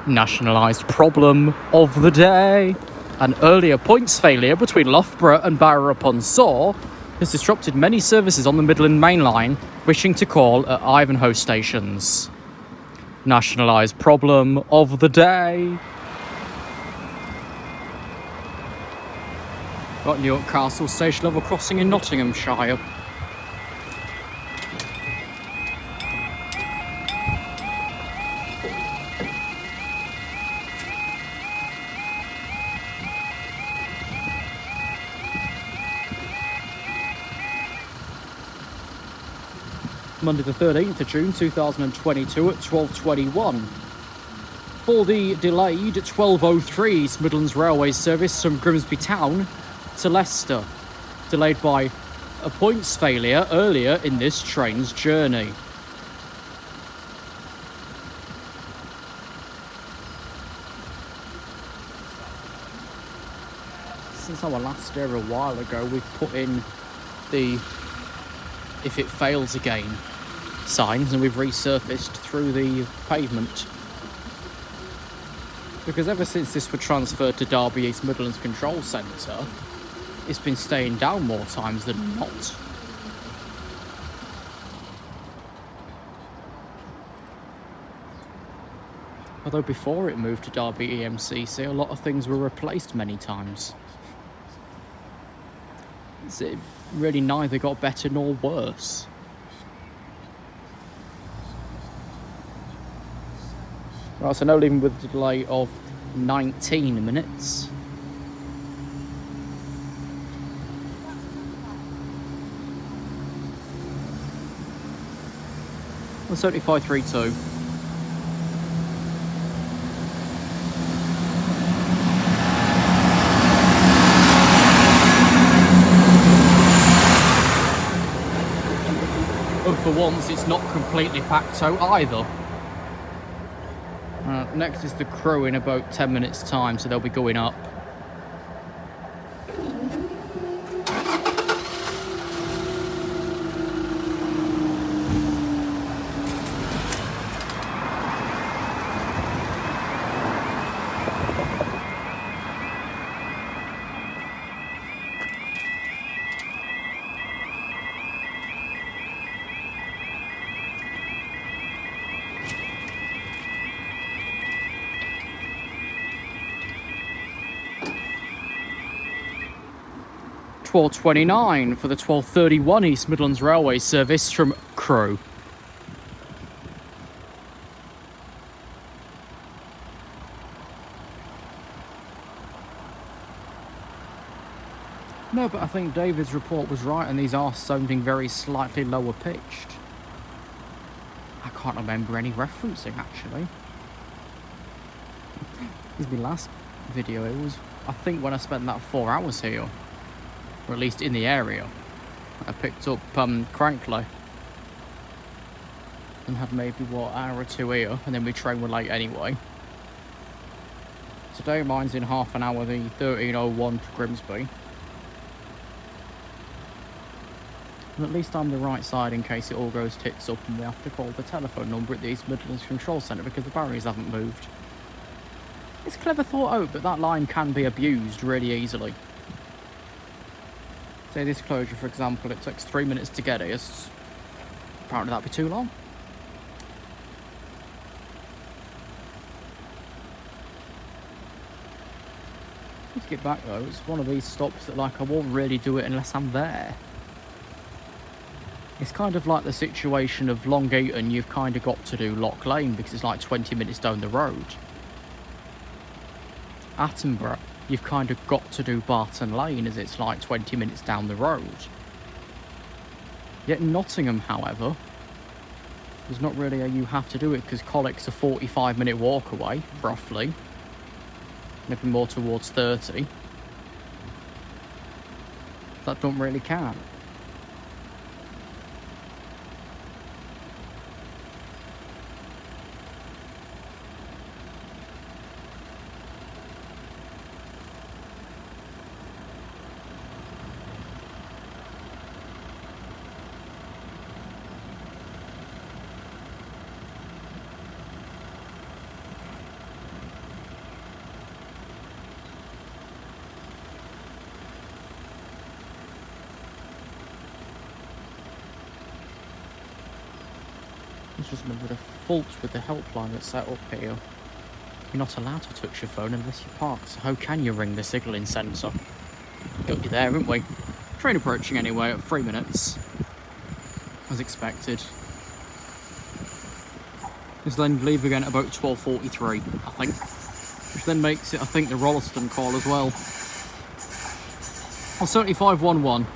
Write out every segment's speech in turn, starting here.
Nationalised problem of the day. An earlier points failure between Loughborough and Barrow-upon-Soar has disrupted many services on the Midland Main Line wishing to call at Ivanhoe stations. Nationalised problem of the day. Got Newark Castle station level crossing in Nottinghamshire. Monday the 13th of June 2022 at 12:21. For the delayed 12:03 East Midlands Railway service from Grimsby Town to Leicester, delayed by a points failure earlier in this train's journey. Since our last there a while ago, we've put in the "if it fails again" signs, and we've resurfaced through the pavement. Because ever since this was transferred to Derby East Midlands Control Centre, it's been staying down more times than not. Although before it moved to Derby EMCC, a lot of things were replaced many times. It really neither got better nor worse. Right, so now leaving with a delay of 19 minutes. On 7532. And for once, it's not completely packed out either. Next is the crew in about 10 minutes time, so they'll be going up. $12.29 for the 12:31 East Midlands Railway service from Crewe. No, but I think David's report was right, and these are sounding very slightly lower pitched. I can't remember any referencing, actually. This is my last video. It was, I think, when I spent that 4 hours here. Or at least in the area. I picked up Crankley and had maybe, what, an hour or two here, and then we train were late anyway. Today mine's in half an hour, the 13:01 to Grimsby. And at least I'm the right side in case it all goes tits up and we have to call the telephone number at the East Midlands Control Centre because the barriers haven't moved. It's clever thought out, but that line can be abused really easily. Say this closure, for example, it takes 3 minutes to get here. Apparently that'd be too long. Let's get back though. It's one of these stops that, like, I won't really do it unless I'm there. It's kind of like the situation of Long Eaton. You've kind of got to do Lock Lane because it's like 20 minutes down the road. Attenborough, you've kind of got to do Barton Lane as it's like 20 minutes down the road. Yet Nottingham, however, there's not really a you have to do it because Collick's a 45-minute walk away, roughly. Maybe more towards 30. That don't really count. There's just a bit of fault with the helpline that's set up here. You're not allowed to touch your phone unless you park, so how can you ring the signalling centre? Got you there, haven't we? Train approaching anyway at 3 minutes. As expected. This then leave again at about 12:43, I think. Which then makes it, I think, the Rolleston call as well. On 7511.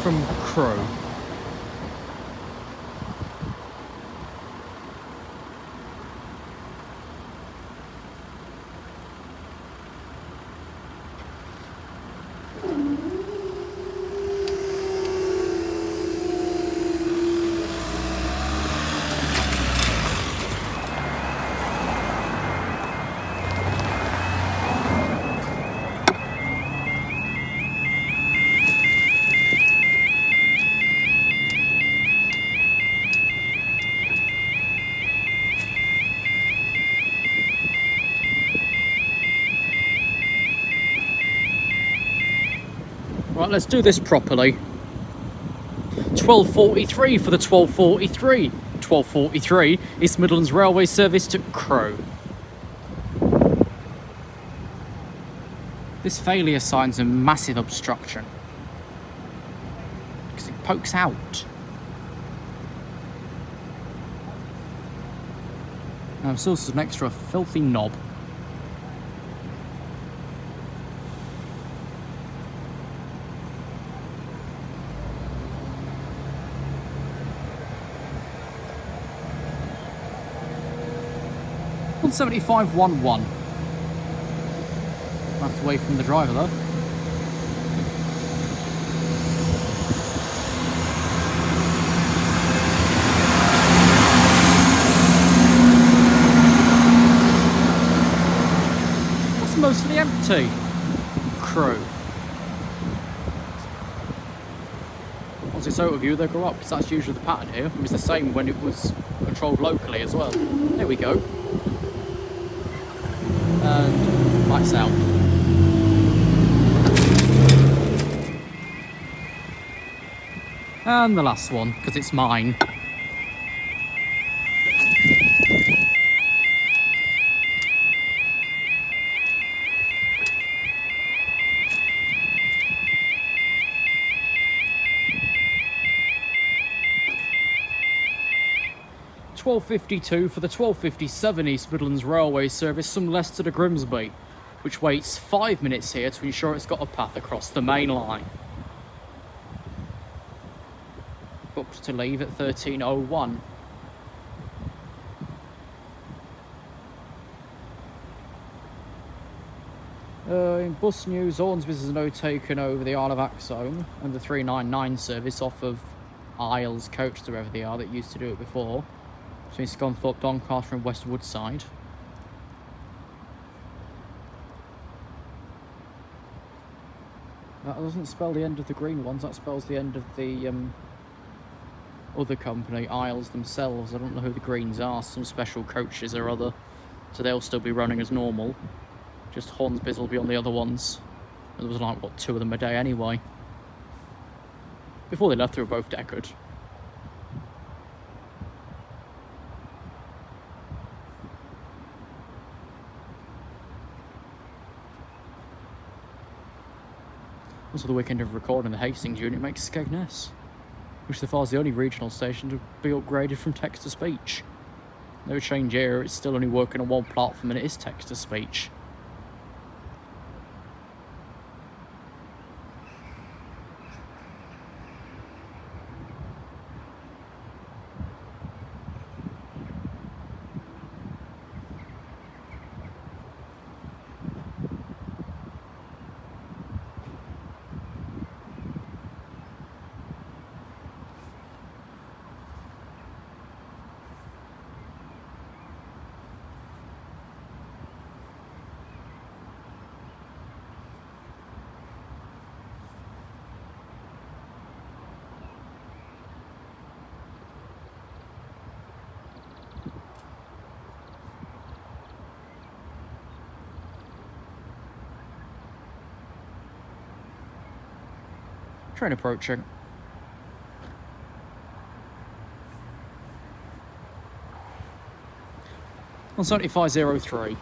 From Crow. Right, let's do this properly. 12:43 for the 12:43. 12:43 East Midlands Railway service to Crow. This failure signs a massive obstruction because it pokes out. Now, I'm still an extra filthy knob. On 7511. That's away from the driver though. That's mostly empty. Crew. Once it's out of view, they go up, because that's usually the pattern here. It was the same when it was controlled locally as well. There we go. And lights out. And the last one, because it's mine. £12.52 for the 12:57 East Midlands Railway service from Leicester to Grimsby, which waits 5 minutes here to ensure it's got a path across the main line. Booked to leave at 13:01. In bus news, Hornsby's has now taken over the Isle of Axholme and the 399 service off of Isles Coach, wherever they are, that used to do it before. Between Scunthorpe, Doncaster and West Woodside. That doesn't spell the end of the green ones, that spells the end of the other company, Isles themselves. I don't know who the greens are, some special coaches or other. So they'll still be running as normal. Just Hornsby's will be on the other ones. There was like, what, 2 of them a day anyway. Before they left, they were both decorated. Also, the weekend of recording the Hastings unit makes Skegness, which so far is the only regional station to be upgraded from text to speech. No change here, it's still only working on one platform and it is text to speech. Train approaching. On 7503.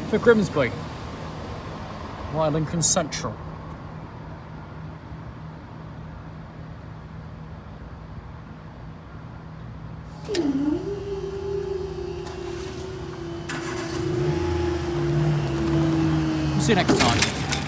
For Grimsby, via Lincoln Central. See you next time.